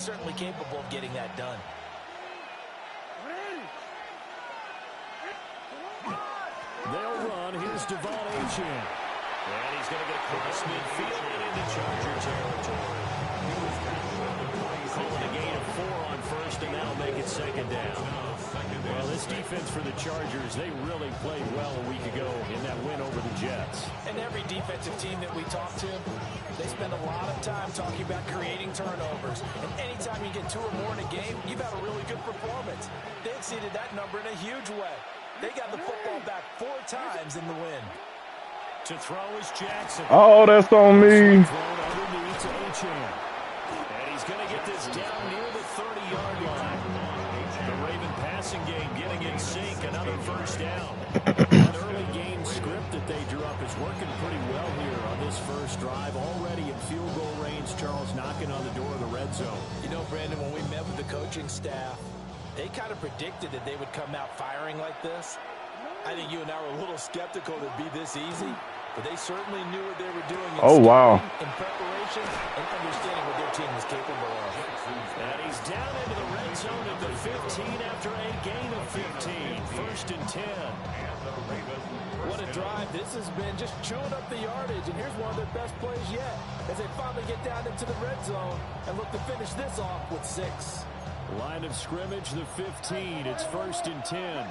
Certainly capable of getting that done. They'll run. Here's Devon Achane. And he's going to get across midfield and into Charger territory. Calling a gain of 4 on first, and that'll make it second down. Well, this defense for the Chargers, they really played well a week ago in that win over the Jets. And every defensive team that we talk to, they spend a lot of time talking about creating turnovers. And anytime you get 2 or more in a game, you've had a really good performance. They exceeded that number in a huge way. They got the football back 4 times in the win. To throw is Jackson. Oh, that's on me. Thrown underneath to Achane. And he's going to get this down near the 30-yard line. The Raven passing game getting in sync. Another first down. That early game script that they drew up is working pretty well here on this first drive. Already in field goal range, Charles knocking on the door of the red zone. You know, Brandon, when we met with the coaching staff, they kind of predicted that they would come out firing like this. I think you and I were a little skeptical that it'd be this easy, but they certainly knew what they were doing in in preparation and understanding what their team was capable of. And he's down into the red zone at the 15 after a gain of 15. First and 10. What a drive this has been, just chewing up the yardage, and here's one of their best plays yet as they finally get down into the red zone and look to finish this off with 6. Line of scrimmage, the 15. It's first and 10.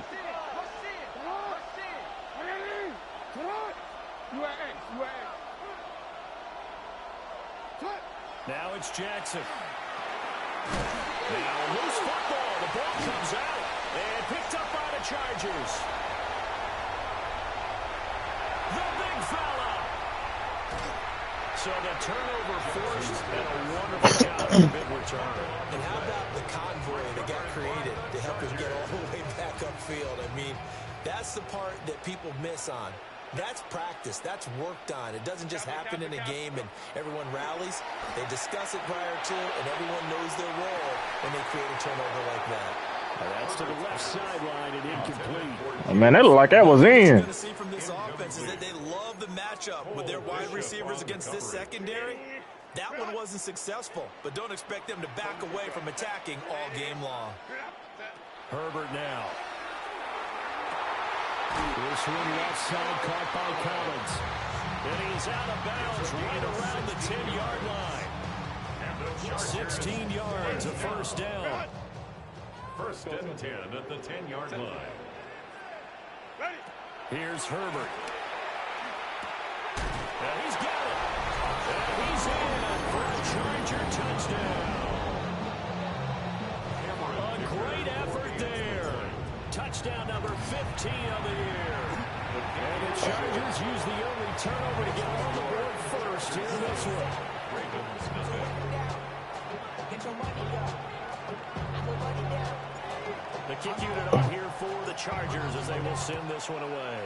Now it's Jackson. Now loose football. The ball comes out and picked up by the Chargers. The big fella. So the turnover forced and a wonderful job of the big return. And how about the convoy that got created to help him get all the way back upfield? I mean, that's the part that people miss on. That's practice. That's worked on. It doesn't just happen in a game and everyone rallies. They discuss it prior to, and everyone knows their role when they create a turnover like that. That's to the left sideline and incomplete. Oh, man, that looked like that was in. What you're going to see from this offense is that they love the matchup with their wide receivers against this secondary. That one wasn't successful, but don't expect them to back away from attacking all game long. Herbert now. This one left side caught by Collins. And he's out of bounds right around the 10-yard line. 16 yards, a first down. First and 10 at the 10-yard line. Here's Herbert. And he's got it. And he's in for a Charger touchdown. A great effort there. Touchdown number 15 of the year. And the Chargers use the only turnover to get on the board first here in this one. The kick unit on here for the Chargers as they will send this one away.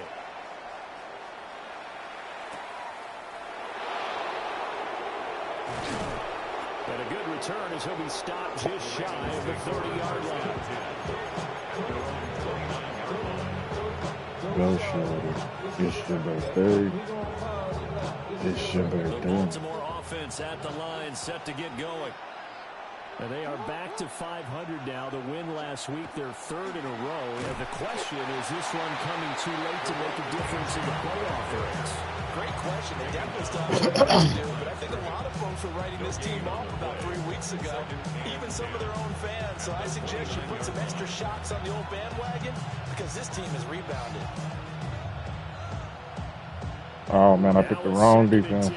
And a good return as he'll be stopped just shy of the 30-yard line. Go shorty. It's your birthday. It's your birthday. The Baltimore offense at the line, set to get going. And they are back to 500 now. The win last week, their 3rd in a row. And the question, is this one coming too late to make a difference in the playoff race? Great question. They definitely still have some work to do, but I think a lot of folks were writing this team off about 3 weeks ago, even some of their own fans. So I suggest you put some extra shots on the old bandwagon because this team has rebounded. Oh, man, I picked the wrong defense.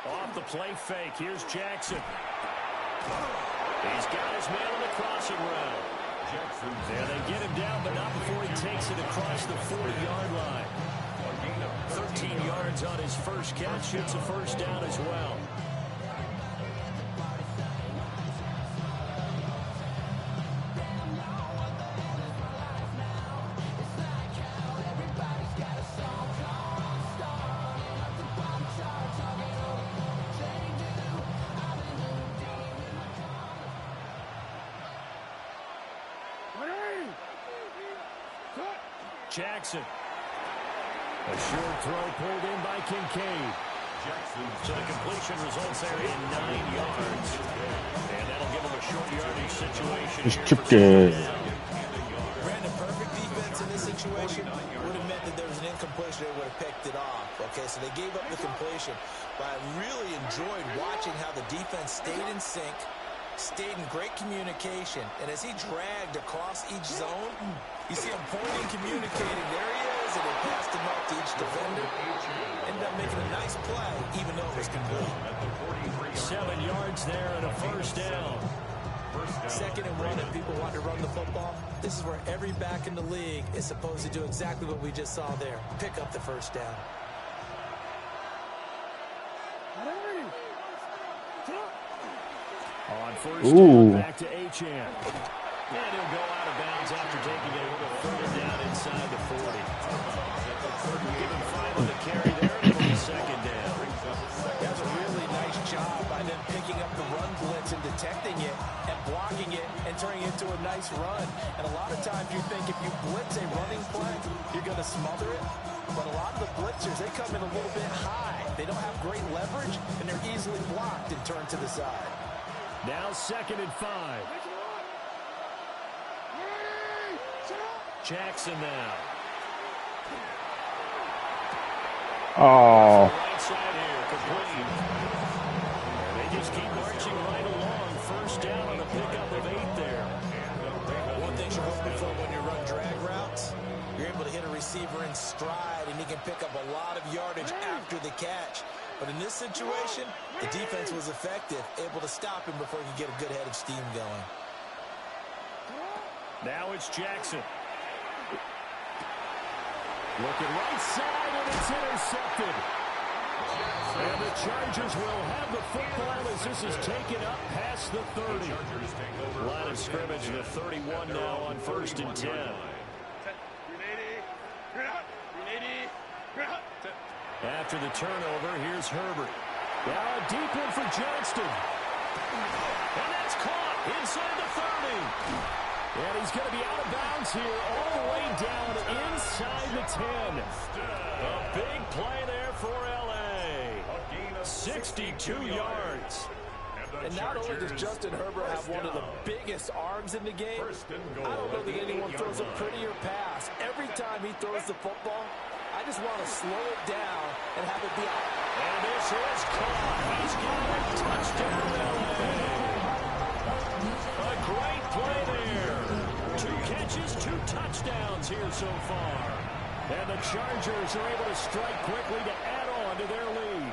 Off the play fake. Here's Jackson. He's got his man on the crossing route. And they get him down, but not before he takes it across the 40-yard line. 13 yards on his first catch. It's a first down as well. Jackson. A short throw pulled in by Kincaid. So the completion results there in 9 yards. And that'll give him a short yardage situation. It's chicken. Brandon, perfect defense in this situation would have meant that there was an incompletion. They would have picked it off. Okay, so they gave up the completion. But I really enjoyed watching how the defense stayed in sync, stayed in great communication. And as he dragged across each zone, you see him pointing, communicating. There he is, and he passed him up to each defender. Ended up making a nice play, even though it was complete. 7 yards there and a first down. 2nd and 1, and people want to run the football. This is where every back in the league is supposed to do exactly what we just saw there. Pick up the first down. On first down, back to Achane. And he'll go out of bounds after taking it a little further down inside the 40. Given 5 on the carry there, and it'll be 2nd down. That's a really nice job by them picking up the run blitz and detecting it and blocking it and turning it into a nice run. And a lot of times you think if you blitz a running play, you're going to smother it. But a lot of the blitzers, they come in a little bit high. They don't have great leverage, and they're easily blocked and turned to the side. Now 2nd and 5. Jackson now. Oh. Right side here, complete. And they just keep marching right along. First down on a pickup of 8 there. One thing you're hoping for when you run drag routes, you're able to hit a receiver in stride, and he can pick up a lot of yardage after the catch. But in this situation, the defense was effective, able to stop him before he could get a good head of steam going. Now it's Jackson. Looking right side, and it's intercepted. And the Chargers will have the football as this is taken up past the 30. Line of scrimmage, the 31 now on 1st and 10. After the turnover, here's Herbert. Now a deep one for Johnston. And that's caught inside the 30. And he's going to be out of bounds here all the way down inside the 10. A big play there for L.A. 62 yards. And not only does Justin Herbert have one of the biggest arms in the game, I don't know that anyone throws a prettier pass. Every time he throws the football, I just want to slow it down and have it be out. And this is caught. He's got a touchdown, L.A. A great play there. 2 catches, 2 touchdowns here so far. And the Chargers are able to strike quickly to add on to their lead.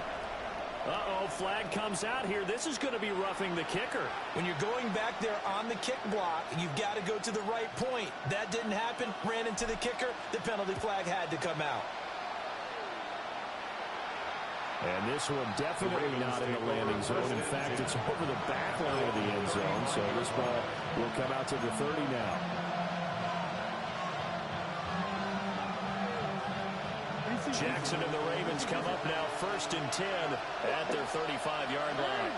Uh-oh, flag comes out here. This is going to be roughing the kicker. When you're going back there on the kick block, you've got to go to the right point. That didn't happen. Ran into the kicker. The penalty flag had to come out. And this one definitely not in the landing zone. In fact, it's over the back line of the end zone. So this ball will come out to the 30 now. Jackson and the Ravens come up now 1st and 10 at their 35-yard line.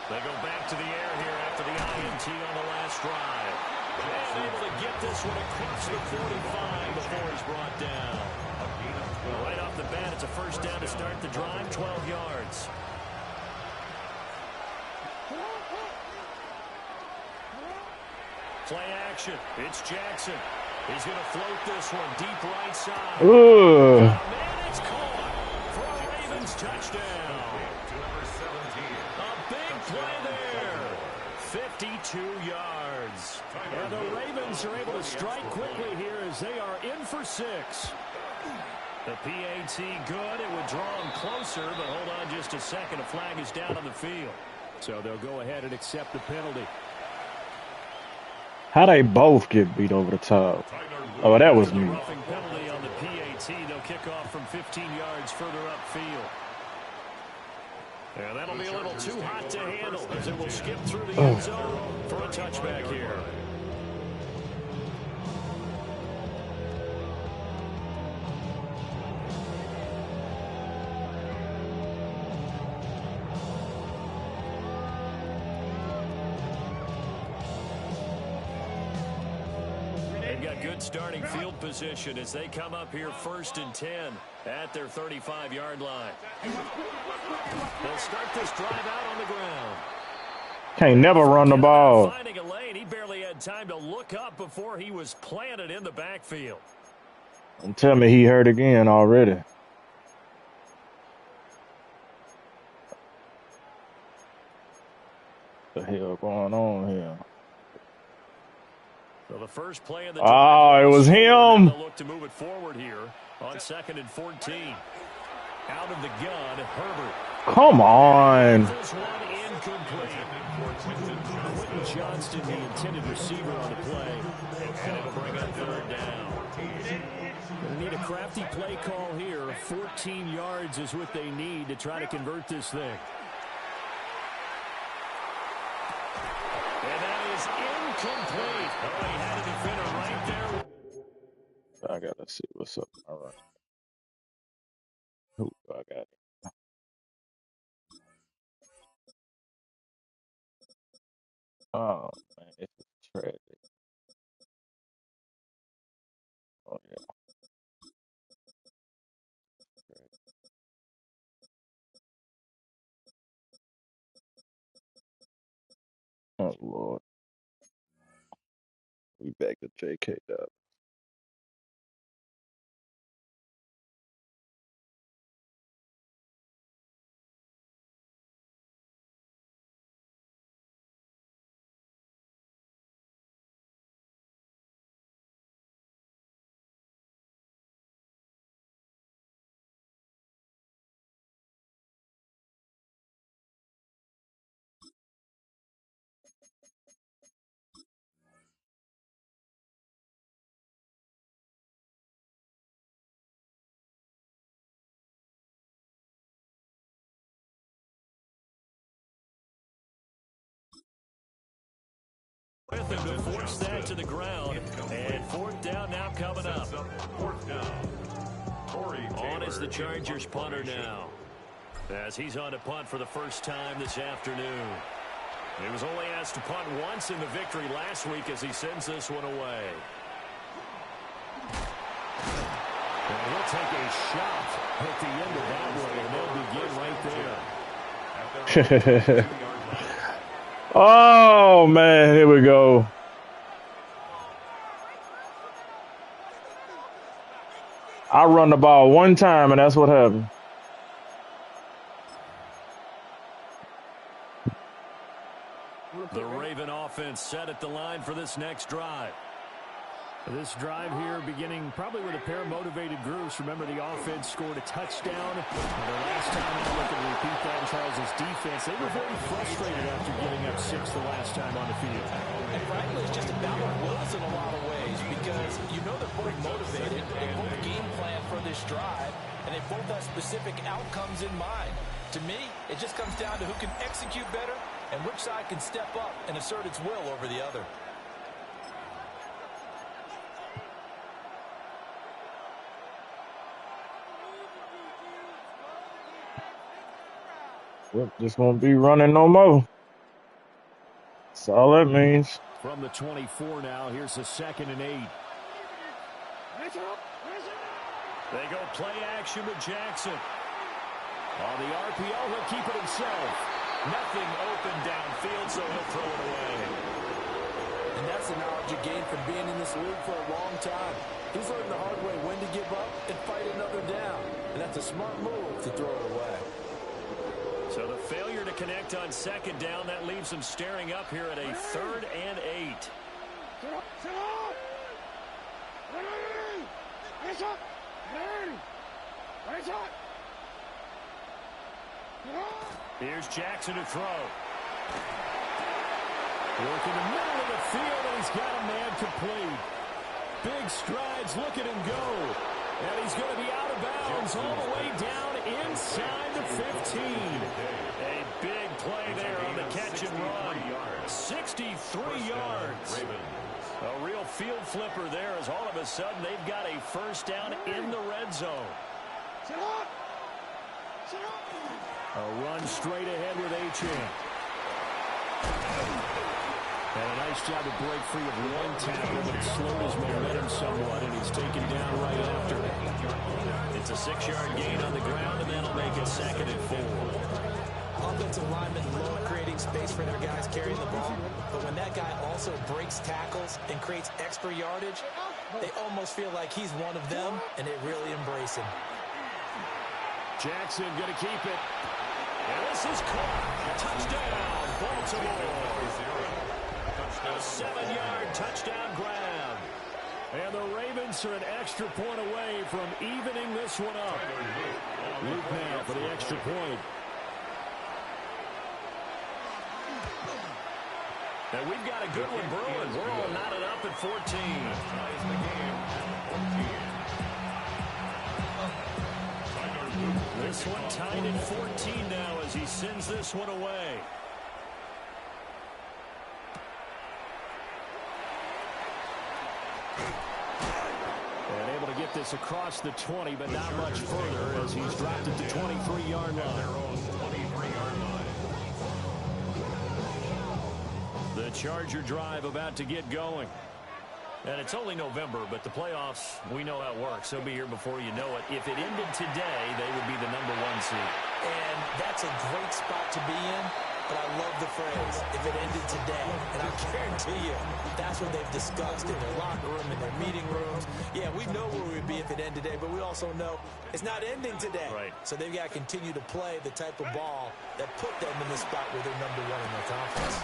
They go back to the air here after the INT on the last drive. And able to get this one across the 45 before he's brought down. Well, right off the bat, it's a first down to start the drive, 12 yards. Play action. It's Jackson. He's going to float this one deep right side. Ugh. Man, it's caught for a Ravens touchdown. A big play there. 52 yards. And the Ravens are able to strike quickly here as they are in for 6. The PAT good. It would draw them closer, but hold on just a second. A flag is down on the field. So they'll go ahead and accept the penalty. How they both get beat over the top? Oh, that was me. Roughing penalty on the PAT. They'll kick off from 15 yards further upfield. And that'll be a little too hot to handle as it will skip through the end zone for a touchback here. got good starting field position as they come up here 1st and 10 at their 35-yard line. They'll start this drive out on the ground. Can't never run the ball. Finding a lane, he barely had time to look up before he was planted in the backfield. And tell me he hurt again already. What the hell going on here? So the first play of the it was him. Look to move it forward here on 2nd and 14. Out of the gun, Herbert. Come on. This one incomplete. Quentin Johnston, the intended receiver on the play, and it'll bring up 3rd down. They need a crafty play call here. 14 yards is what they need to try to convert this thing. And that is incomplete. Oh, he had a defender right there. I gotta see what's up. All right. Who do I got? Oh man, it's tragic. Oh yeah. Oh Lord. We back to JK Dub. With him to force that to the ground. And 4th down now coming up. 4th down. On is the Chargers punter now, as he's on to punt for the first time this afternoon. He was only asked to punt once in the victory last week as he sends this one away. And he'll take a shot at the end of that one, and they'll begin right there. Oh man, here we go. I run the ball one time, and that's what happened. The Raven offense set at the line for this next drive. This drive here beginning probably with a pair of motivated groups. Remember, the offense scored a touchdown. The last time I look at repeat that in Charles' defense, they were very frustrated after giving up 6 the last time on the field. And frankly, it's just a battle of wills in a lot of ways because you know they're both motivated. They both game plan for this drive, and they both have specific outcomes in mind. To me, it just comes down to who can execute better and which side can step up and assert its will over the other. Yep, just won't be running no more. That's all that means. From the 24 now, here's the 2nd and 8. They go play action with Jackson. On the RPO, he'll keep it himself. Nothing open downfield, so he'll throw it away. And that's the knowledge you gain from being in this league for a long time. He's learned the hard way when to give up and fight another down. And that's a smart move to throw it away. So the failure to connect on 2nd down, that leaves him staring up here at a 3rd and 8. Here's Jackson to throw. Work in the middle of the field, and he's got a man complete. Big strides, look at him go. And he's going to be out of bounds all the way down inside the 15. A big play there on the catch and run. 63 yards. A real field flipper there as all of a sudden they've got a 1st down in the red zone. A run straight ahead with Achane. And a nice job to break free of one tackle, but it slowed his momentum somewhat, and he's taken down right after. It's a 6-yard gain on the ground, and that'll make it 2nd and 4. Offensive linemen love creating space for their guys carrying the ball, but when that guy also breaks tackles and creates extra yardage, they almost feel like he's one of them, and they really embrace him. Jackson going to keep it. And this is caught. Touchdown, Baltimore. A 7-yard touchdown grab. And the Ravens are an extra point away from evening this one up. Luke now for the extra point. And we've got a good one brewing. We're all knotted up at 14. This one tied at 14 now as he sends this one away. And able to get this across the 20, but not much further as he's dropped it to 23-yard line. The Charger drive about to get going. And it's only November, but the playoffs, we know how it works. They'll be here before you know it. If it ended today, they would be the #1 seed. And that's a great spot to be in, but I love the phrase, if it ended today. And I guarantee you, that's what they've discussed in their locker room, in their meeting rooms. Yeah, we know where we'd be if it ended today, but we also know it's not ending today. Right. So they've got to continue to play the type of ball that put them in the spot where they're #1 in their conference.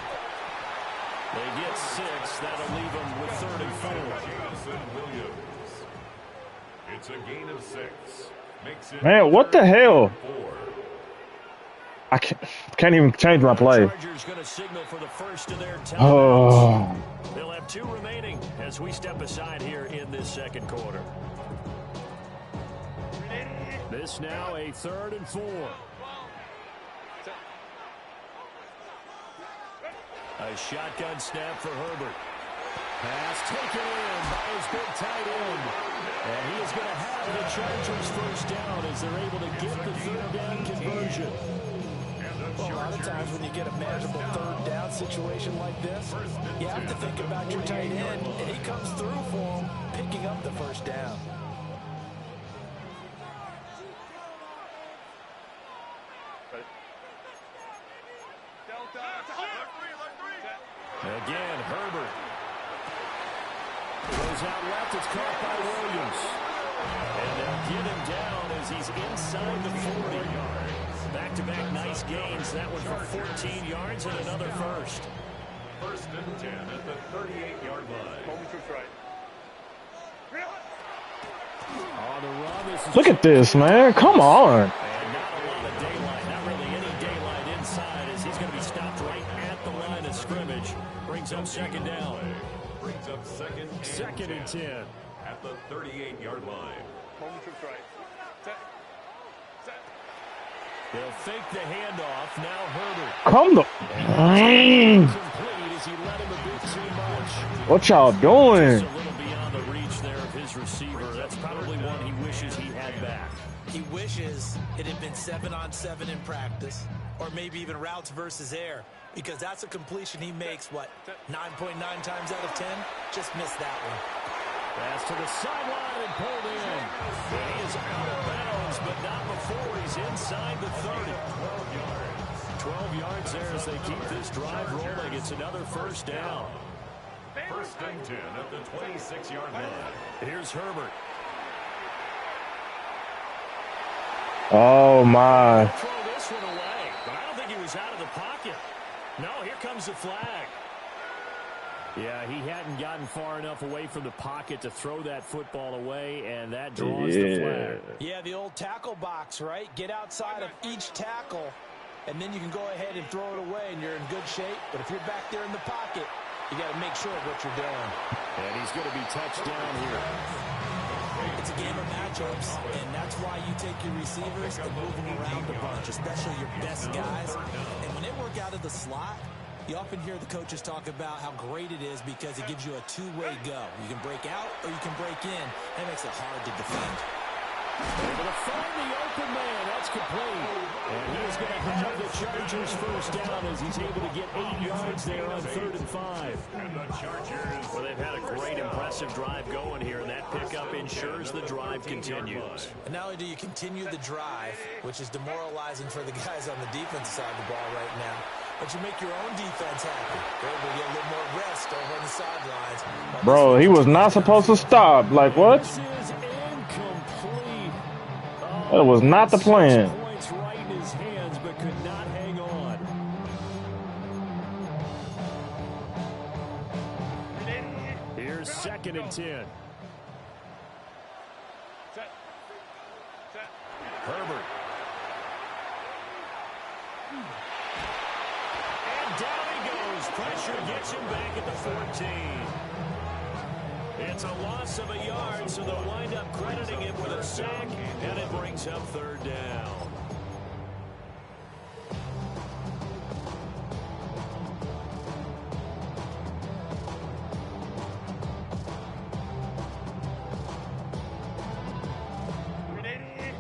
They get 6. That'll leave them with 3rd and 4. It's a gain of 6. Makes it Man, what the hell? 4. I can't even change my play. Chargers going to signal for the first of their timeouts. Oh. They'll have 2 remaining as we step aside here in this second quarter. This now a 3rd and 4. A shotgun snap for Herbert. Pass taken in by his big tight end. And he is going to have the Chargers first down as they're able to get the 3rd down conversion. Well, a lot of times when you get a manageable 3rd down situation like this, you have to think about your tight end, and he comes through for him, picking up the first down. Again, Herbert. Goes out left. It's caught by Williams. And they'll get him down as he's inside the 40. Back-to-back nice gains. That one for 14 yards and another first. 1st and 10 at the 38-yard line. On the run, this is Look at this, man. Come on. And not a lot of daylight. Not really any daylight inside as he's going to be stopped right at the line of scrimmage. Brings up 2nd down. Brings up 2nd and 10. at the 38-yard line. They'll fake the handoff. Now Herbert. Come the. Complete as he let him a bit too much. What y'all doing? Just a little beyond the reach there of his receiver. That's probably one he wishes he had back. He wishes it had been 7-on-7 in practice, or maybe even routes versus air, because that's a completion he makes, 9.9 times out of 10? Just missed that one. Pass to the sideline and pulled in. And he is out of bounds, but not before he's inside the 30. 12 yards there as they keep this drive rolling. It's another first down. 1st and 10 at the 26-yard line. Here's Herbert. Oh, my. Throw this one away, but I don't think he was out of the pocket. No, here comes the flag. Yeah, he hadn't gotten far enough away from the pocket to throw that football away, and that draws the flag. Yeah, the old tackle box, right? Get outside of each tackle, and then you can go ahead and throw it away, and you're in good shape. But if you're back there in the pocket, you got to make sure of what you're doing. And he's going to be touched down here. It's a game of matchups, and that's why you take your receivers and move them around a bunch, especially your best guys. And when they work out of the slot, you often hear the coaches talk about how great it is because it gives you a two-way go. You can break out or you can break in. That makes it hard to defend. Able to find the open man. That's complete. And he's going to have the Chargers first down as he's able to get 8 yards there on 3rd and 5. And the Chargers. Well, they've had a great, impressive drive going here, and that pickup ensures the drive continues. And not only do you continue the drive, which is demoralizing for the guys on the defensive side of the ball right now, but you make your own defense happy. They're able to get a little more rest over on the sidelines. Bro, he was not supposed to stop. Like, what? This is incomplete. That was not the plan. Points right in his hands, but could not hang on. Here's 2nd and 10. Herbert. And down he goes. Pressure gets him back at the 14. It's a loss of a yard, so they'll wind up crediting him with a sack, and it brings up 3rd down.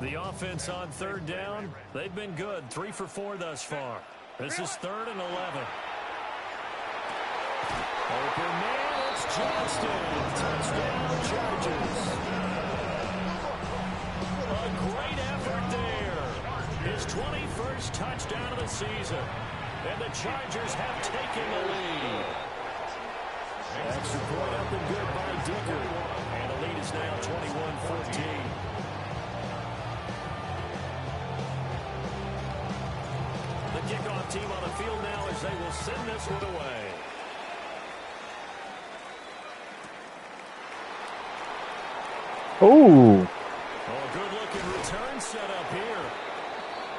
The offense on 3rd down, they've been good. 3 for 4 thus far. This is 3rd and 11. Open man, it's Johnston. Touchdown, Chargers. A great effort there. His 21st touchdown of the season. And the Chargers have taken the lead. Extra point up and good by Dicker. And the lead is now 21-14. The kickoff team on the field now as they will send this one away. Ooh. Oh, good-looking return set up here.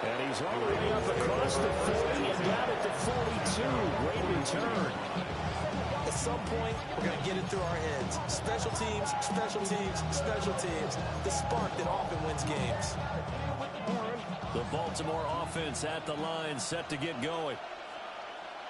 And he's all the way up across the 40 and down at the 42. Great return. At some point, we're going to get it through our heads. Special teams, special teams, special teams. The spark that often wins games. The Baltimore offense at the line, set to get going.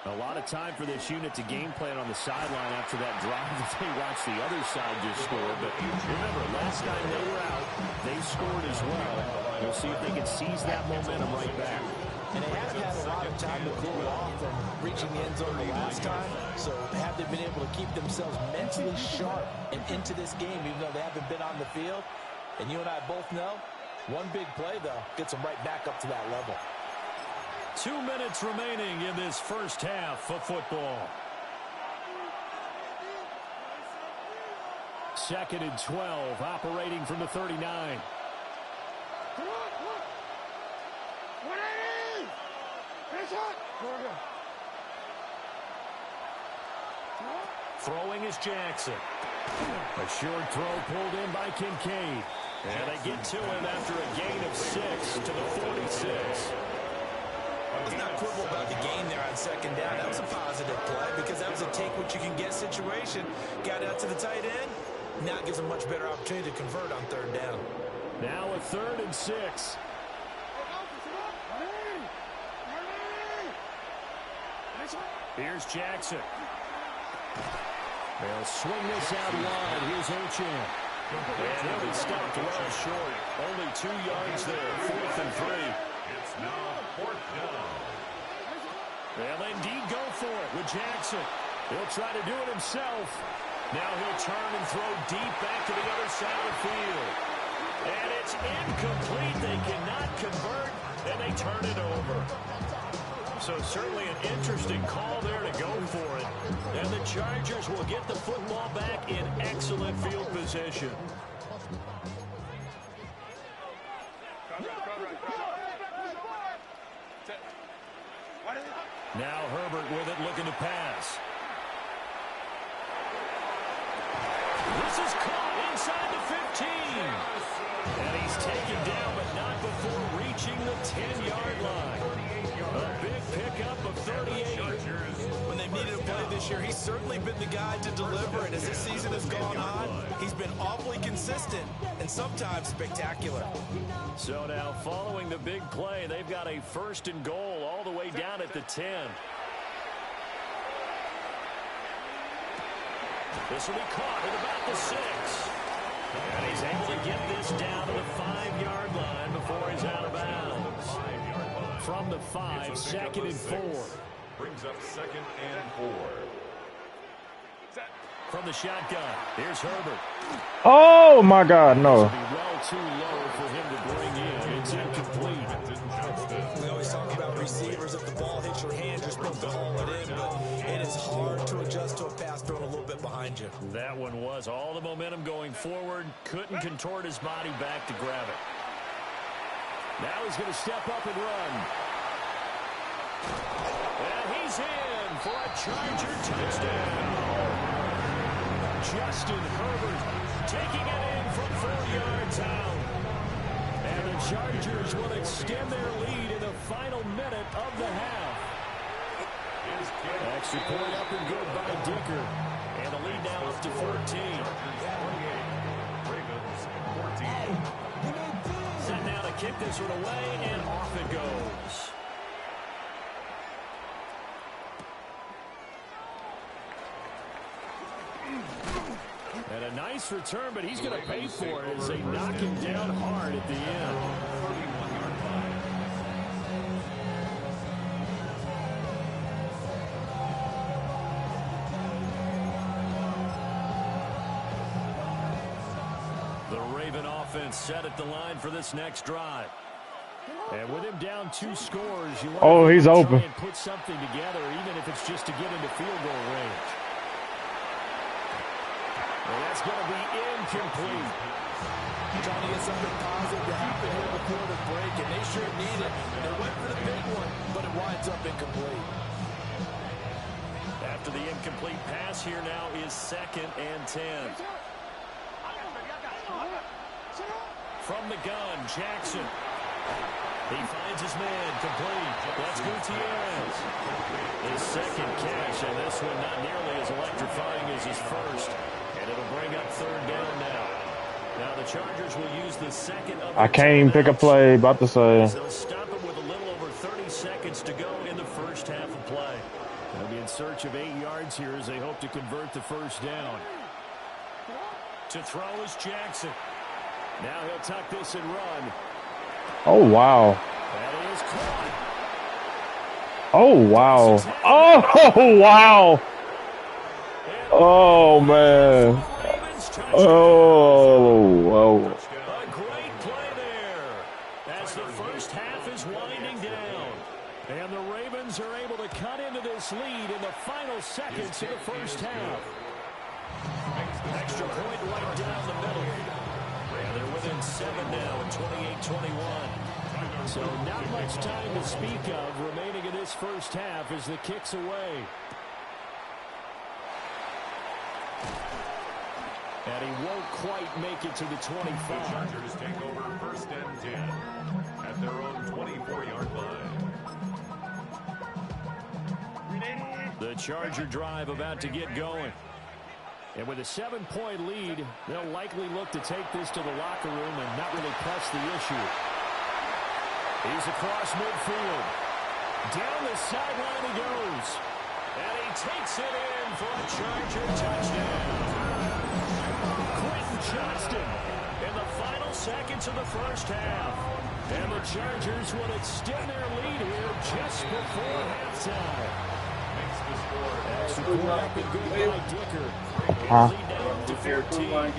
A lot of time for this unit to game plan on the sideline after that drive that they watched the other side just score. But remember, last time they were out, they scored as well. We'll see if they can seize that momentum right back. And they haven't had a lot of time to cool off from reaching the end zone the last time. So have they been able to keep themselves mentally sharp and into this game, even though they haven't been on the field? And you and I both know, one big play, though, gets them right back up to that level. 2 minutes remaining in this first half of football. 2nd and 12, operating from the 39. Throwing is Jackson. A short throw pulled in by Kincaid. And they get to him after a gain of 6 to the 46. Let's not quibble about the gain there on 2nd down. That was a positive play because that was a take-what-you-can-get situation. Got out to the tight end. Now it gives them a much better opportunity to convert on 3rd down. Now a 3rd and 6. Here's Jackson. They'll swing this out wide. Here's Ochan. And he'll be stopped well short. Only 2 yards there. 4th and 3. It's now 4th down. They'll indeed go for it with Jackson. He'll try to do it himself. Now he'll turn and throw deep back to the other side of the field. And it's incomplete. They cannot convert, and they turn it over. So certainly an interesting call there to go for it. And the Chargers will get the football back in excellent field position. Now Herbert with it, looking to pass. This is caught inside the 15. And he's taken down, but not before reaching the 10-yard line. A big pickup of 38. When they've needed a play this year, he's certainly been the guy to deliver. And as this season has gone on, he's been awfully consistent and sometimes spectacular. So now following the big play, they've got a 1st and goal all the way down at the 10. This will be caught at about the 6. And he's able to get this down to the 5-yard line before he's out of bounds. From the 5, 2nd and 4. Brings up 2nd and 4. From the shotgun, here's Herbert. Oh my God, no. This will be well too low for him to bring in. It's incomplete. We always talk about receivers. If the ball hits your hand, you're supposed to haul it in, but it is hard to adjust to a pass thrown a little bit behind you. That one was all the momentum going forward. Couldn't contort his body back to grab it. Now he's going to step up and run. And he's in for a Charger touchdown. Justin Herbert taking it in from 4 yards out. And the Chargers will extend their lead in the final minute of the half. Extra point up and good by Dicker. And the lead now up to 14. Ravens 14. Set now to kick this one away, and off it goes. And a nice return, but he's going to pay for it as they knock him down hard at the end. 31-yard line. The Raven offense set at the line for this next drive. And with him down 2 scores, you want he's to open. try and put something together, even if it's just to get into field goal range. And that's going to be incomplete. Trying to get something positive to happen here before the break, and they sure need it. They went for the big one, but it winds up incomplete. After the incomplete pass, here now is 2nd and 10. From the gun, Jackson. He finds his man, complete. That's Gutierrez. His 2nd catch, and this one not nearly as electrifying as his first. And it'll bring up 3rd down now. Now the Chargers will use the 2nd of I can't even pick a play. About to say. They'll stop him with a little over 30 seconds to go in the first half of play. They'll be in search of 8 yards here as they hope to convert the 1st down. To throw is Jackson. Now he'll tuck this and run. Oh, wow. That is caught. Oh, wow. Oh, wow. Oh, man. Oh, whoa. A great play there as the first half is winding down. And the Ravens are able to cut into this lead in the final seconds of the first half. Extra point right down the middle. And they're within 7 now at 28-21. So not much time to speak of remaining in this first half as the kick's away. And he won't quite make it to the 25. The Chargers take over 1st and 10 at their own 24-yard line. The Charger drive about to get going. And with a 7-point lead, they'll likely look to take this to the locker room and not really press the issue. He's across midfield. Down the sideline he goes. And he takes it in for a Charger touchdown. Johnston in the final seconds of the first half. And the Chargers will extend their lead here just before halftime. Makes the score. Extra point up and good by Dicker. And lead down to 14.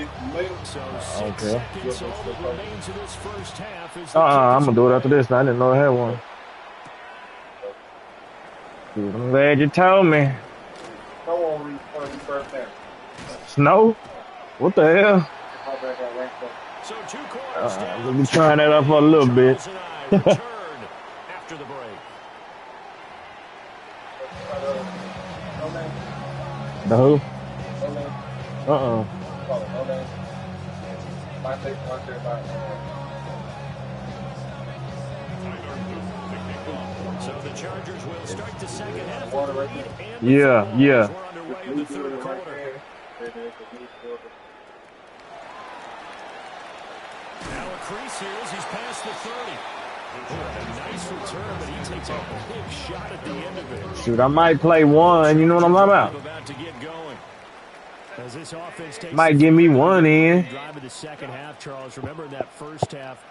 So 6 seconds all that remains in this first half. Is I'm going to do it after this. I didn't know I had one. Dude, I'm glad you told me. Snow? What the hell? So 2 quarters down. We'll be trying that out for a little bit. Return after the break. The who? So the Chargers will start the second half with the lead. And Yeah. we're underway in the 3rd quarter. Now a crease here as he's past the 30. A nice return, but he takes a big shot at the end of it. Shoot, I might play one. You know what I'm talking about? About to get going. As this offense takes Might give me one in. drive of the second half, Charles. Remember in that first half,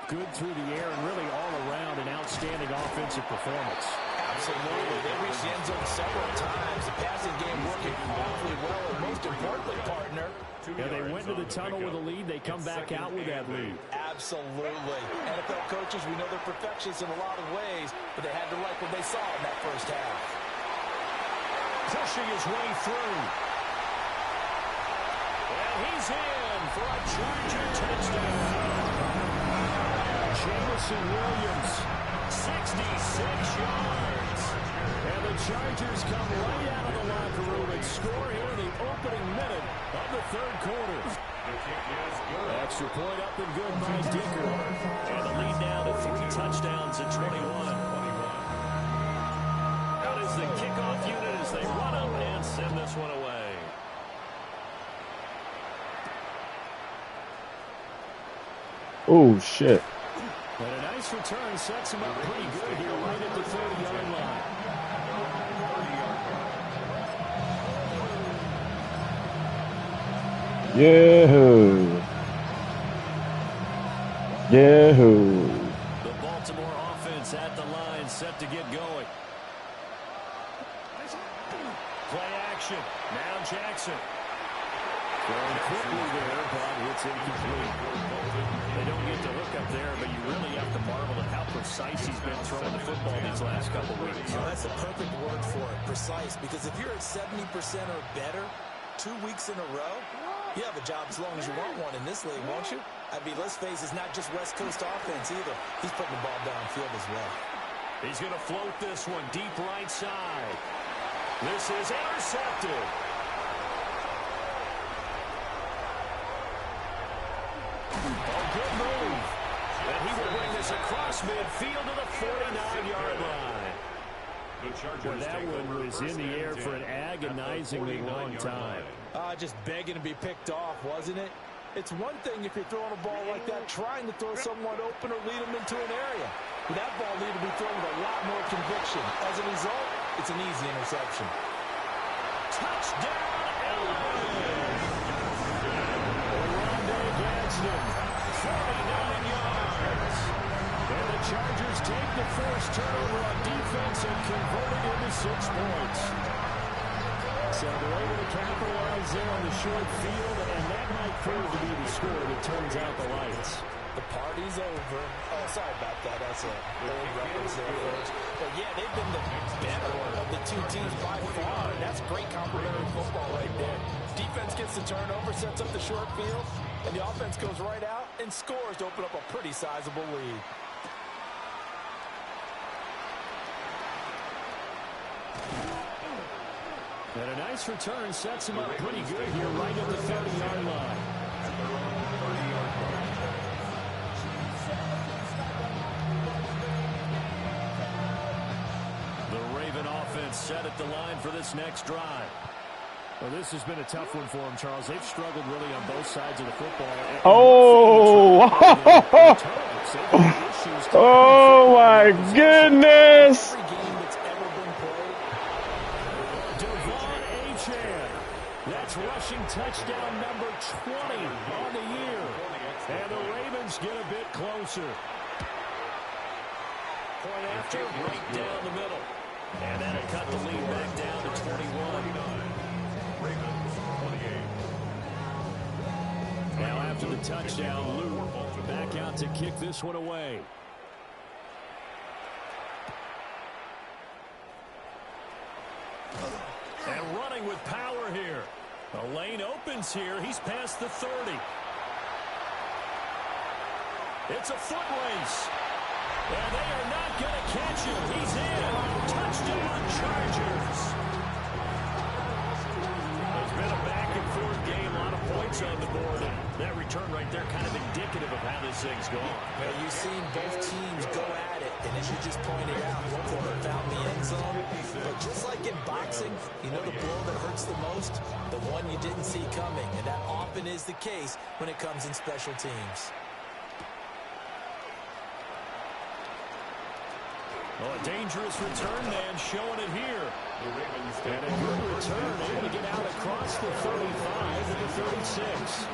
good through the air and really all around an outstanding offensive performance. Absolutely. They reached the end zone several times. The passing game working awfully well, and most importantly, partner. Yeah, they went to the tunnel with a lead. They come back out with that lead. Absolutely. NFL coaches, we know they're perfectionists in a lot of ways, but they had to like what they saw in that first half. Pushing his way through. And he's in for a Charger touchdown. Jamison Williams, 66 yards. And the Chargers come right out of the locker room and score here in the opening minute of the third quarter. Extra point up and good by Dicker. And the lead now to 3 touchdowns at 21. Out is the kickoff unit as they run up and send this one away. Oh, shit. And a nice return sets him up pretty good here right at the 30-yard line. Yahoo! Yahoo! The Baltimore offense at the line, set to get going. Play action. Now Jackson. Going quickly there, but it's incomplete. They don't get the hook up there, but you really have to marvel at how precise he's been throwing the football these last couple weeks. Well, that's the perfect word for it, precise, because if you're at 70% or better 2 weeks in a row, you have a job as long as you want one in this league, won't you? I mean, let's face it, it's not just West Coast offense either. He's putting the ball downfield as well. He's going to float this one deep right side. This is intercepted. Oh, good move. And he will bring this across midfield to the 49-yard line. Well, that one was in the air for an agonizingly long time. Just begging to be picked off, wasn't it? It's one thing if you're throwing a ball like that, trying to throw someone open or lead them into an area. But that ball needed to be thrown with a lot more conviction. As a result, it's an easy interception. Touchdown, Rondé Gadsden, 49 yards. And the Chargers take the first turnover on defense and convert it into 6 points. So they're able to capitalize there on the short field, and that might prove to be the score that turns out the lights. The party's over. Oh, sorry about that. That's a old reference there, folks. But, yeah, they've been the better of the two teams by far, and that's great complementary football right there. Defense gets the turnover, sets up the short field, and the offense goes right out and scores to open up a pretty sizable lead. And a nice return sets him up pretty good here right at the 30-yard line. The Raven offense set at the line for this next drive. Well, this has been a tough one for them, Charles. They've struggled really on both sides of the football. Oh! Oh, my goodness! That's rushing touchdown number 20 on the year. And the Ravens get a bit closer. Point after, right down the middle. And that'll cut the lead back down to 21. Now after the touchdown, Luke back out to kick this one away. And running with power here. The lane opens here. He's past the 30. It's a foot race. And they are not going to catch him. He's in. Touchdown, Chargers. It's been a back-and-forth game. A lot of points on the board. And that return right there kind of indicative of how this thing's gone. Well, you've seen both teams go at it. And as you just pointed out, both of them found the end zone. But just like in boxing, you know the blow that hurts the most? The one you didn't see coming. And that often is the case when it comes in special teams. Oh, a dangerous return man showing it here. And a good return, able to get out across the 35 to the 36.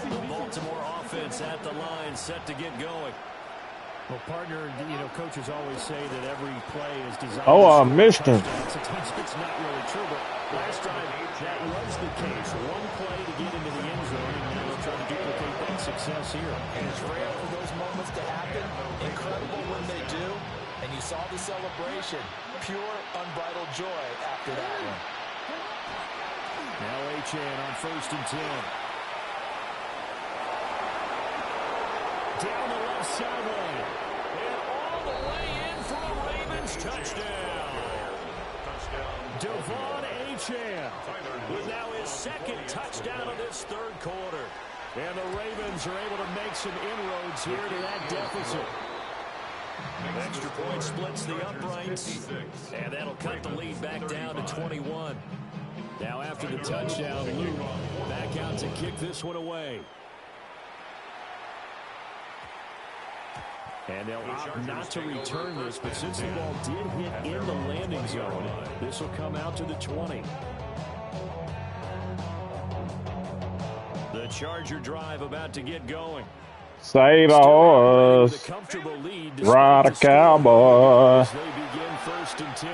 The Baltimore offense at the line, set to get going. Well, partner, coaches always say that every play is designed. Oh, I missed him. Sometimes it's not really true, but last time that was the case. One play to get into the end zone, and now they'll try to duplicate that success here. And it's rare for those moments to happen. Incredible when they do. And you saw the celebration. Pure, unbridled joy after that one. Now Achane on 1st and 10. Down the left sideline. And all the way in for a Ravens touchdown. Devon Achane with now his 2nd touchdown of this 3rd quarter. And the Ravens are able to make some inroads here to that deficit. Extra point splits the uprights. And that'll cut the lead back down to 21. Now after the touchdown, Luke back out to kick this one away. And they'll opt not to return this, but since the ball did hit in the landing zone, this will come out to the 20. The Charger drive about to get going. Say the horse. Ride a cowboy. They begin 1st and 10.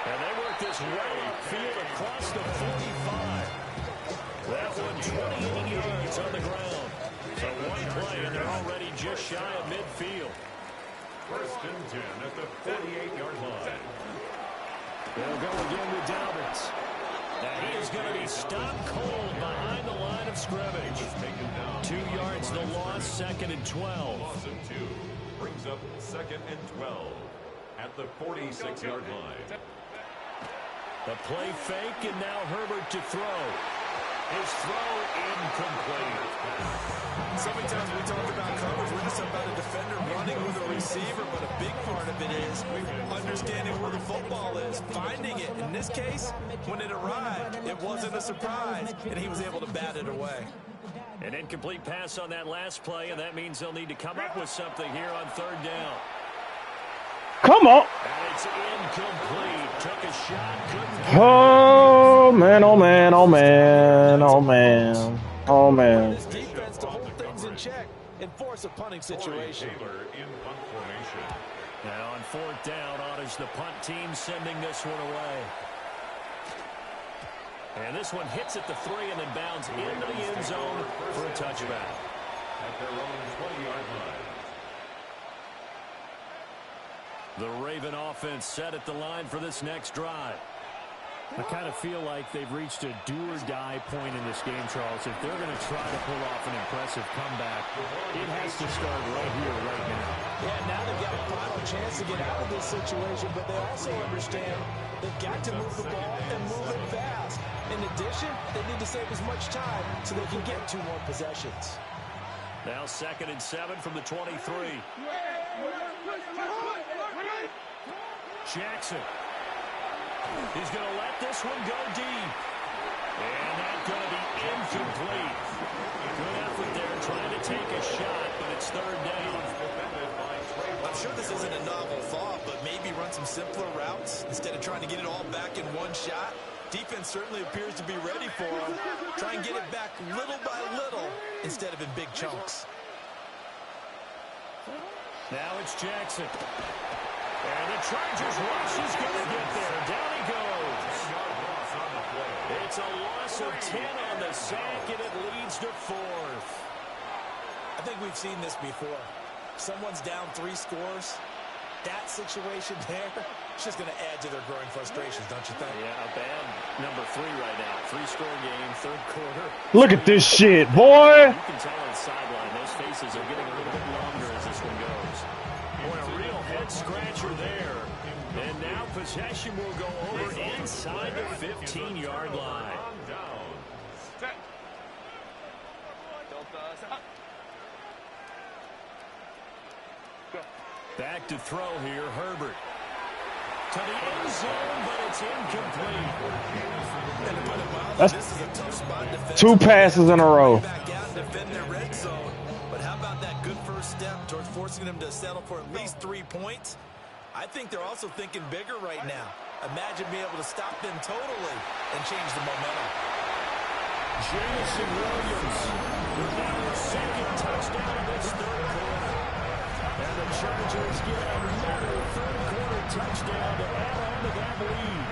And they work this way upfield across the 45. That one 28 yards on the ground. So one play, and they're already just shy of midfield. 1st and 10 at the 48-yard line. They'll go again with Dobbins. Now he is going to be stopped cold behind the line of scrimmage. 2 yards the loss, 2nd and 12. Loss of 2 brings up 2nd and 12 at the 46-yard line. The play fake, and now Herbert to throw. His throw incomplete. So many times we talk about coverage, we're just about a defender running with a receiver, but a big part of it is understanding where the football is, finding it. In this case, when it arrived, it wasn't a surprise, and he was able to bat it away. An incomplete pass on that last play, and that means they'll need to come up with something here on 3rd down. Come on. And it's incomplete. Took a shot, couldn't. Oh, man, oh, man, oh, man, oh, man, oh, man. This defense to hold things in check and force a punting situation. Taylor in punt formation. Now on 4th down, honors the punt team, sending this one away. And this one hits at the 3 and then bounds into the end zone for a touchback. At their own 20-yard line. The Raven offense set at the line for this next drive. I kind of feel like they've reached a do-or-die point in this game, Charles. If they're going to try to pull off an impressive comeback, it has to start right here, right now. Yeah, now they've got a final chance to get out of this situation, but they also understand they've got to move the ball and move it fast. In addition, they need to save as much time so they can get 2 more possessions. Now 2nd and 7 from the 23. Jackson. He's going to let this one go deep. And that's going to be incomplete. Good effort there trying to take a shot, but it's 3rd down. I'm sure this isn't a novel thought, but maybe run some simpler routes instead of trying to get it all back in one shot. Defense certainly appears to be ready for him. Try and get it back little by little instead of in big chunks. Now it's Jackson. And the Chargers rush is going to get there. Down he goes. It's a loss of 10 on the sack, and it leads to 4th. I think we've seen this before. Someone's down 3 scores. That situation there, it's just going to add to their growing frustrations, don't you think? Yeah, a bad number 3 right now. 3-score game, 3rd quarter. Look at this shit, boy. You can tell on the sideline, those faces are getting a little bit longer as this one goes. Boy, a real head-scratcher there. And now possession will go over inside the 15-yard line. Back to throw here, Herbert. To the end zone, but it's incomplete. That's This is a tough spot defensively. 2 passes in a row. Back out and defend their red zone. But how about that good first step towards forcing them to settle for at least 3 points? I think they're also thinking bigger right now. Imagine being able to stop them totally and change the momentum. Jamison Williams with their second touchdown in this third quarter. And the Chargers get another third-quarter touchdown to add on to that lead.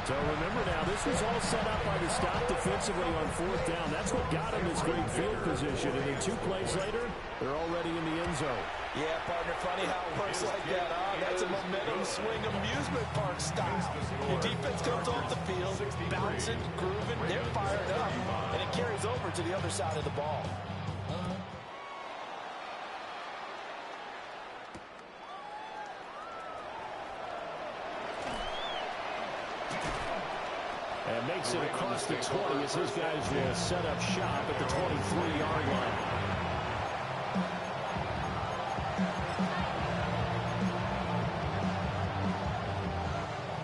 So remember now, this was all set up by the stop defensively on 4th down. That's what got them this great field position. And then 2 plays later, they're already in the end zone. Yeah, partner, funny how it works like that, huh? That's a momentum swing amusement park style. Your defense comes off the field, bouncing, grooving, they're fired up, and it carries over to the other side of the ball. And makes it across the 20 as his guys will set up shop at the 23-yard line.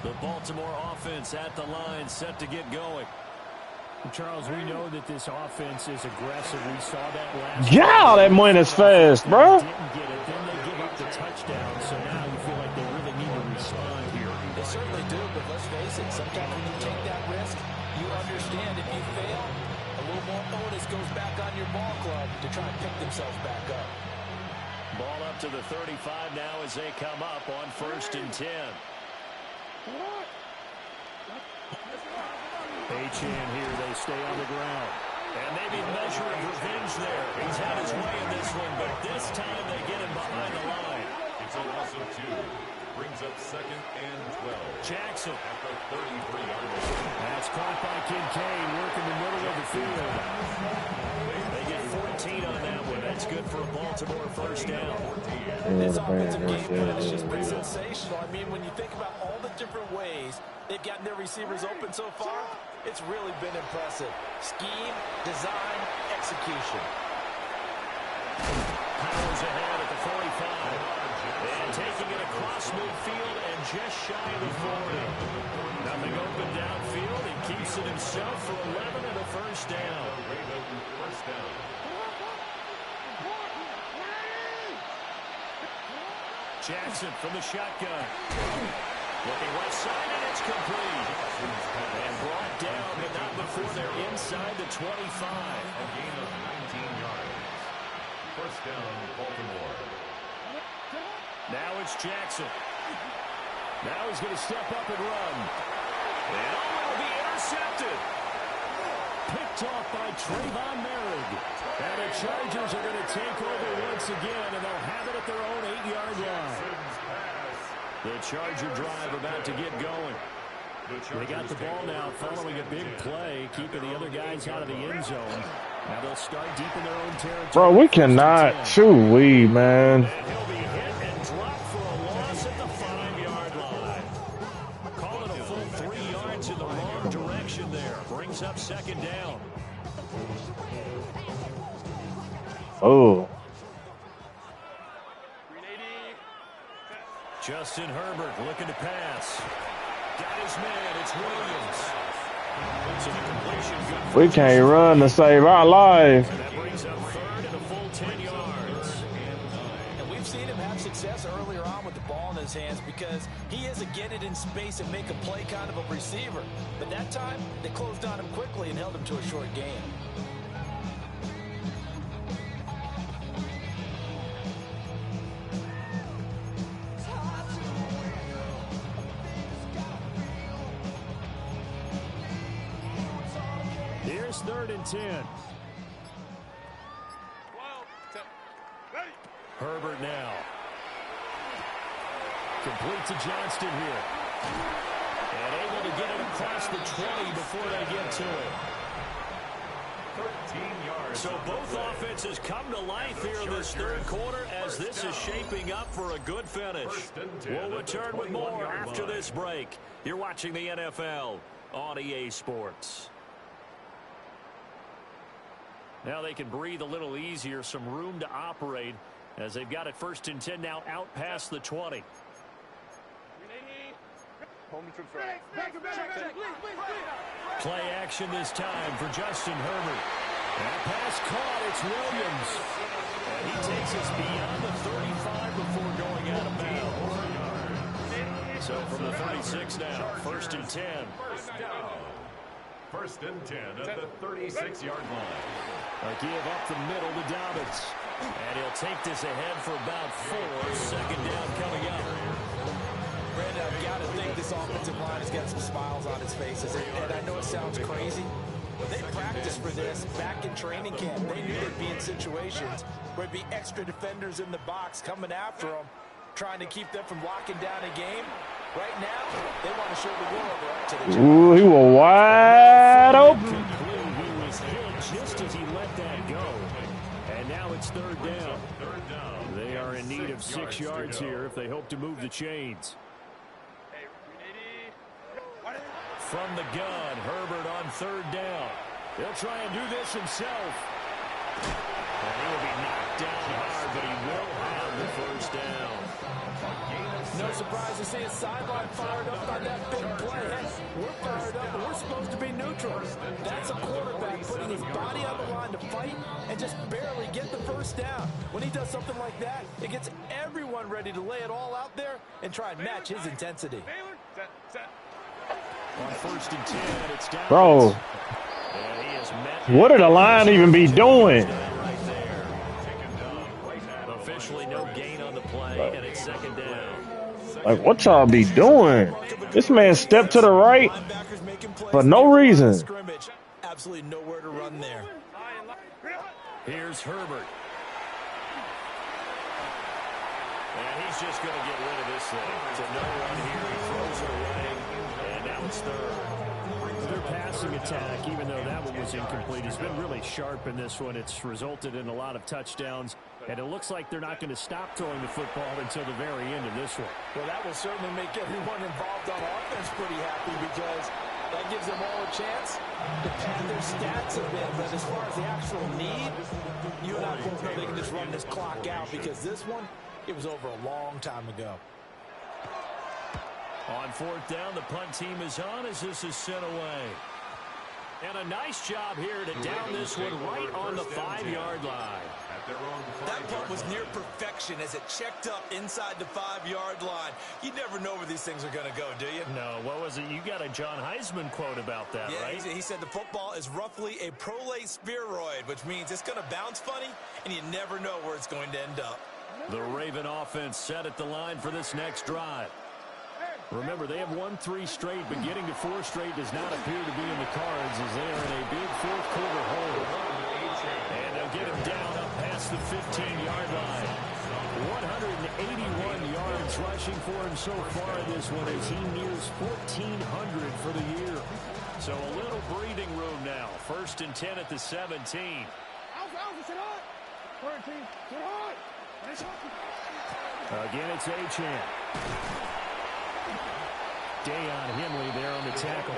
The Baltimore offense at the line, set to get going. Charles, we know that this offense is aggressive. We saw that last Yeah, that point is fast, bro. Didn't get it. Then they give up the touchdown. So now you feel like they really need to respond here. They certainly do, but let's face it, sometimes when you take that risk, you understand if you fail, a little more onus goes back on your ball club to try and pick themselves back up. Ball up to the 35 now as they come up on 1st and 10. H-in here, they stay on the ground. And maybe measure of revenge there. He's had his way in this one, but this time they get him behind the line. It's a loss of 2. Brings up 2nd and 12. Jackson. At the 33-yard line. That's caught by Kincaid, working the middle of the field. They get 14 on that one. That's good for a Baltimore first down. This offensive game plan has just been sensational. I mean, when you think about all the different ways they've gotten their receivers open so far, it's really been impressive. Scheme, design, execution. Powers ahead at the 45. And taking it across midfield and just shy of the 40. Nothing open downfield. He keeps it himself for 11 and a first down. First down. Jackson from the shotgun. Looking left side, and it's complete. And brought down, but not before they're inside the 25. A gain of 19 yards. First down, Baltimore. Now it's Jackson. Now he's going to step up and run. And will be intercepted. Picked off by Trayvon Merrick. And the Chargers are going to take over once again, and they'll have it at their own 8-yard line. The Charger drive about to get going. They got the ball now following a big play, keeping the other guys out of the end zone. Now they'll start deep in their own territory. Bro, we cannot chew weed, man. And he'll be hit and dropped for a loss at the 5-yard line. Call it a full 3 yards in the wrong direction there. Brings up 2nd down. Oh. Justin Herbert looking to pass. Got his man. It's Williams. It's an incompletion. Good for We can't run to save our life. And that brings up 3rd and a full 10 yards. And we've seen him have success earlier on with the ball in his hands because he is a get it in space and make a play kind of a receiver. But that time, they closed on him quickly and held him to a short gain. Here's 3rd and 10. Herbert now. Complete to Johnston here. And able to get it across the 20 before they get to it. 13 yards. So both offenses come to life here in this third quarter as this is shaping up for a good finish. We'll return with more after this break. You're watching the NFL on EA Sports. Now they can breathe a little easier, some room to operate as they've got it 1st and 10 now out past the 20. Play action this time for Justin Herbert. That pass caught. It's Williams. And he takes us beyond the 35 before going out of bounds. So from the 36 now, 1st and 10. First and 10 at the 36-yard line. A give up the middle to Dobbins. And he'll take this ahead for about 4. 2nd down coming up. Brandon, I've got to think this offensive line has got some smiles on its faces. And I know it sounds crazy, but they practiced for this back in training camp. They knew they'd be in situations where there'd be extra defenders in the box coming after them, trying to keep them from locking down a game. Right now, they want to show the world they're up to the job. Ooh, he was wide open. He was hit just as he let that go. And now it's 3rd down. They are in need of 6 yards here if they hope to move the chains. From the gun, Herbert on 3rd down. He'll try and do this himself. And he will be knocked down hard, but he will have the 1st down. No surprise to see his sideline fired up by that big play. Hey, we're fired up, and we're supposed to be neutral. That's a quarterback putting his body on the line to fight and just barely get the 1st down. When he does something like that, it gets everyone ready to lay it all out there and try and match his intensity. On 1st and 10, it's down. Bro, what did the line even be doing? Right there. Officially no gain on the play, and it's 2nd down. Like, what y'all be doing? This man stepped to the right for no reason. Absolutely nowhere to run there. Here's Herbert. And he's just going to get rid of this thing. To no run here, he throws it away, and now it's 3rd. Their passing attack, even though that one was incomplete, has been really sharp in this one. It's resulted in a lot of touchdowns, and it looks like they're not going to stop throwing the football until the very end of this one. Well, that will certainly make everyone involved on offense pretty happy, because that gives them all a chance to pad their stats a bit. But as far as the actual need, you and I both know they can just run this clock out, because this one, it was over a long time ago. On 4th down, the punt team is on as this is sent away. And a nice job here to down this one right on the 5-yard line. That punt was near perfection as it checked up inside the 5-yard line. You never know where these things are going to go, do you? No, what was it? You got a John Heisman quote about that, right? He said the football is roughly a prolate spheroid, which means it's going to bounce funny, and you never know where it's going to end up. The Raven offense set at the line for this next drive. Remember, they have won 3 straight, but getting to 4 straight does not appear to be in the cards as they are in a big 4th quarter hole. And they'll get him down up past the 15-yard line. 181 yards rushing for him so far in this one as he nears 1,400 for the year. So a little breathing room now. 1st and 10 at the 17. Again, it's Achane. Dayon Henley there on the tackle.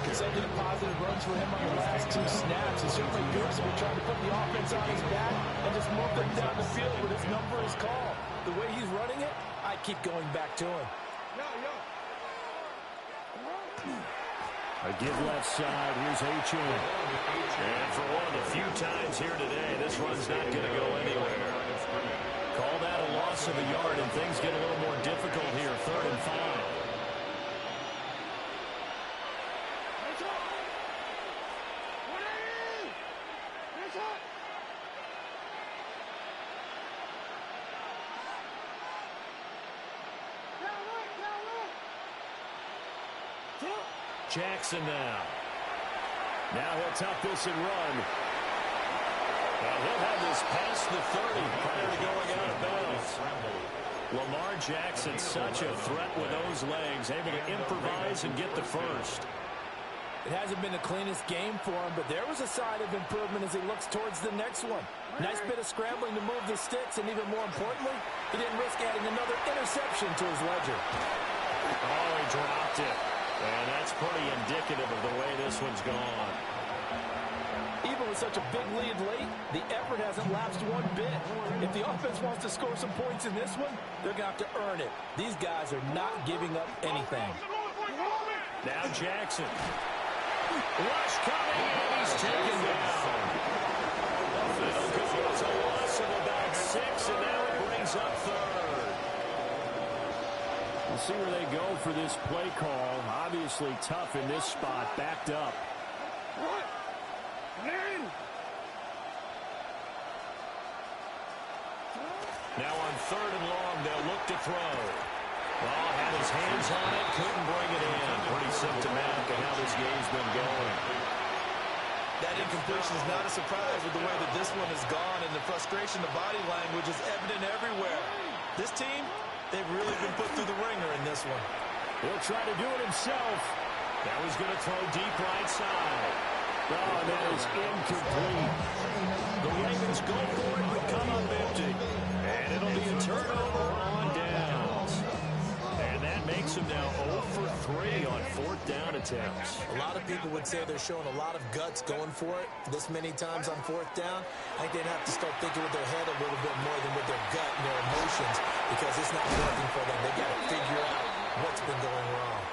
Consecutive positive runs for him on the last 2 snaps. He certainly feels we're trying to put the offense on his back and just move them down the field when his number is called. The way he's running it, I keep going back to him. A give left side. Here's Achane. And for one of the few times here today, this run's not going to go anywhere. Call that a loss of a yard, and things get a little more difficult here. 3rd and 5. Jackson now. Now he'll tuck this and run. And he'll have this past the 30 prior to going out of bounds. Lamar Jackson, such a threat with those legs, able to improvise and get the first. It hasn't been the cleanest game for him, but there was a sign of improvement as he looks towards the next one. Nice bit of scrambling to move the sticks, and even more importantly, he didn't risk adding another interception to his ledger. Oh, he dropped it. And that's pretty indicative of the way this one's gone. Even with such a big lead late, the effort hasn't lapsed one bit. If the offense wants to score some points in this one, they're going to have to earn it. These guys are not giving up anything. Now Jackson. Rush coming, and he's taken down. It'll go as a loss of about 6, and now it brings up third. We'll see where they go for this play call. Obviously tough in this spot, backed up. Now on 3rd and long, they'll look to throw. Well, had his hands on it, couldn't bring it in. Pretty symptomatic of how this game's been going. That incompletion is not a surprise with the way that this one has gone, and the frustration, the body language is evident everywhere. This team, they've really been put through the ringer in this one. He'll try to do it himself. Now he's going to throw deep right side. Oh, that is incomplete. The Ravens go for it, but come up empty. And it'll be a turnover on downs. And that makes him now 0 for 3 on 4th down attempts. A lot of people would say they're showing a lot of guts going for it this many times on 4th down. I think they'd have to start thinking with their head a little bit more than with their gut and their emotions, because it's not working for them. They got to figure out what's been going wrong.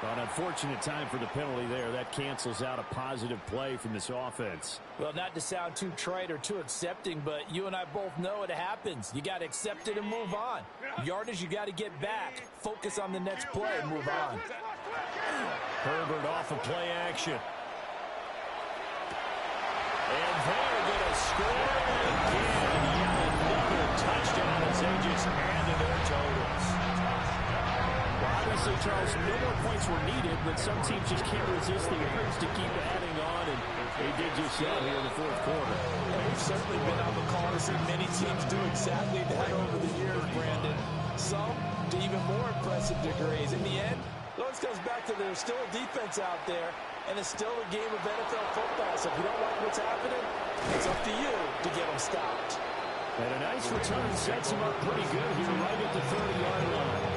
An unfortunate time for the penalty there. That cancels out a positive play from this offense. Well, not to sound too trite or too accepting, but you and I both know it happens. You got to accept it and move on. Yardage, you got to get back. Focus on the next play and move on. Herbert off of play action. And they're going to score again. Yet another touchdown as they just add to their totals. Obviously, Charles, no more points were needed, but some teams just can't resist the urge to keep adding on, and they did just that here in the 4th quarter. And we've certainly been on the call to see many teams do exactly that over the years, Brandon. Some to even more impressive degrees. In the end, it always comes back to there's still a defense out there, and it's still a game of NFL football. So if you don't like what's happening, it's up to you to get them stopped. And a nice return sets him up pretty good here right at the 30-yard line.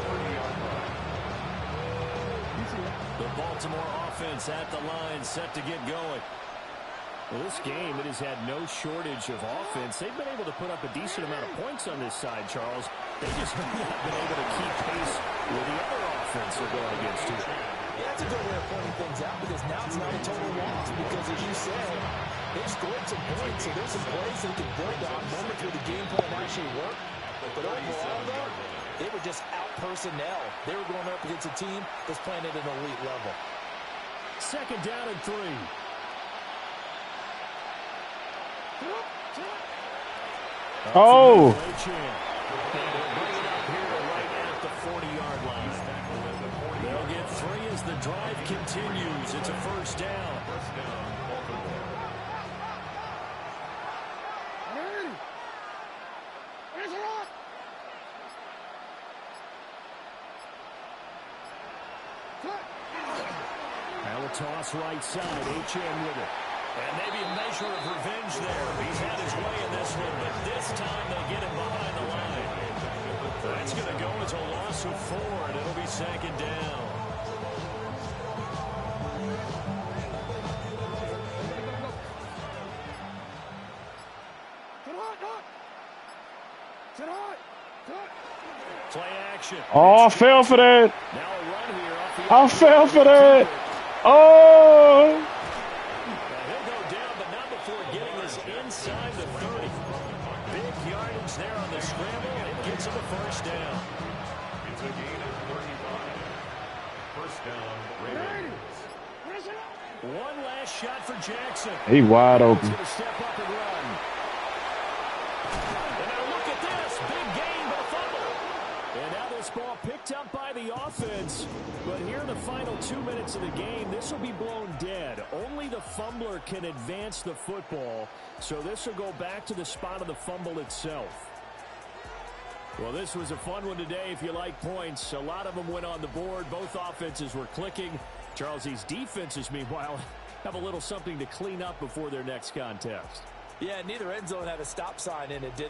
The Baltimore offense at the line, set to get going. Well, this game, it has had no shortage of offense. They've been able to put up a decent amount of points on this side, Charles. They just have not been able to keep pace with the other offense they're going against too. Yeah, that's a good way of pointing things out, because now it's not a total loss, because as you said, they've scored some points, so there's some plays they can build on, moments where the game plan actually worked. But overall, though, they were just out personnel. They were going up against a team that's playing at an elite level. 2nd down and 3. Oh! The 40-yard line. They'll get 3 as the drive continues. It's a 1st down. Now a toss right side. HN with it. And maybe a measure of revenge there. He's had his way in this one, but this time they get him behind the line. That's going to go as a loss of 4, and it'll be 2nd down. Play action. Oh, I fell for that. Now a run here off the I fell for that. Oh! He'll go down, but not before getting this inside the 30. Big yardage there on the scramble, and it gets him a 1st down. It's a gain of 35. 1st down, Ravens. One last shot for Jackson. He wide open. He's going to step up and run. And now look at this. Big gain, but a fumble. And now this ball picked up by the offense. But here in the final 2 minutes of the game, this will be blown dead. Only the fumbler can advance the football. So this will go back to the spot of the fumble itself. Well, this was a fun one today if you like points. A lot of them went on the board. Both offenses were clicking. Charles, these defenses, meanwhile, have a little something to clean up before their next contest. Yeah, neither end zone had a stop sign in it, did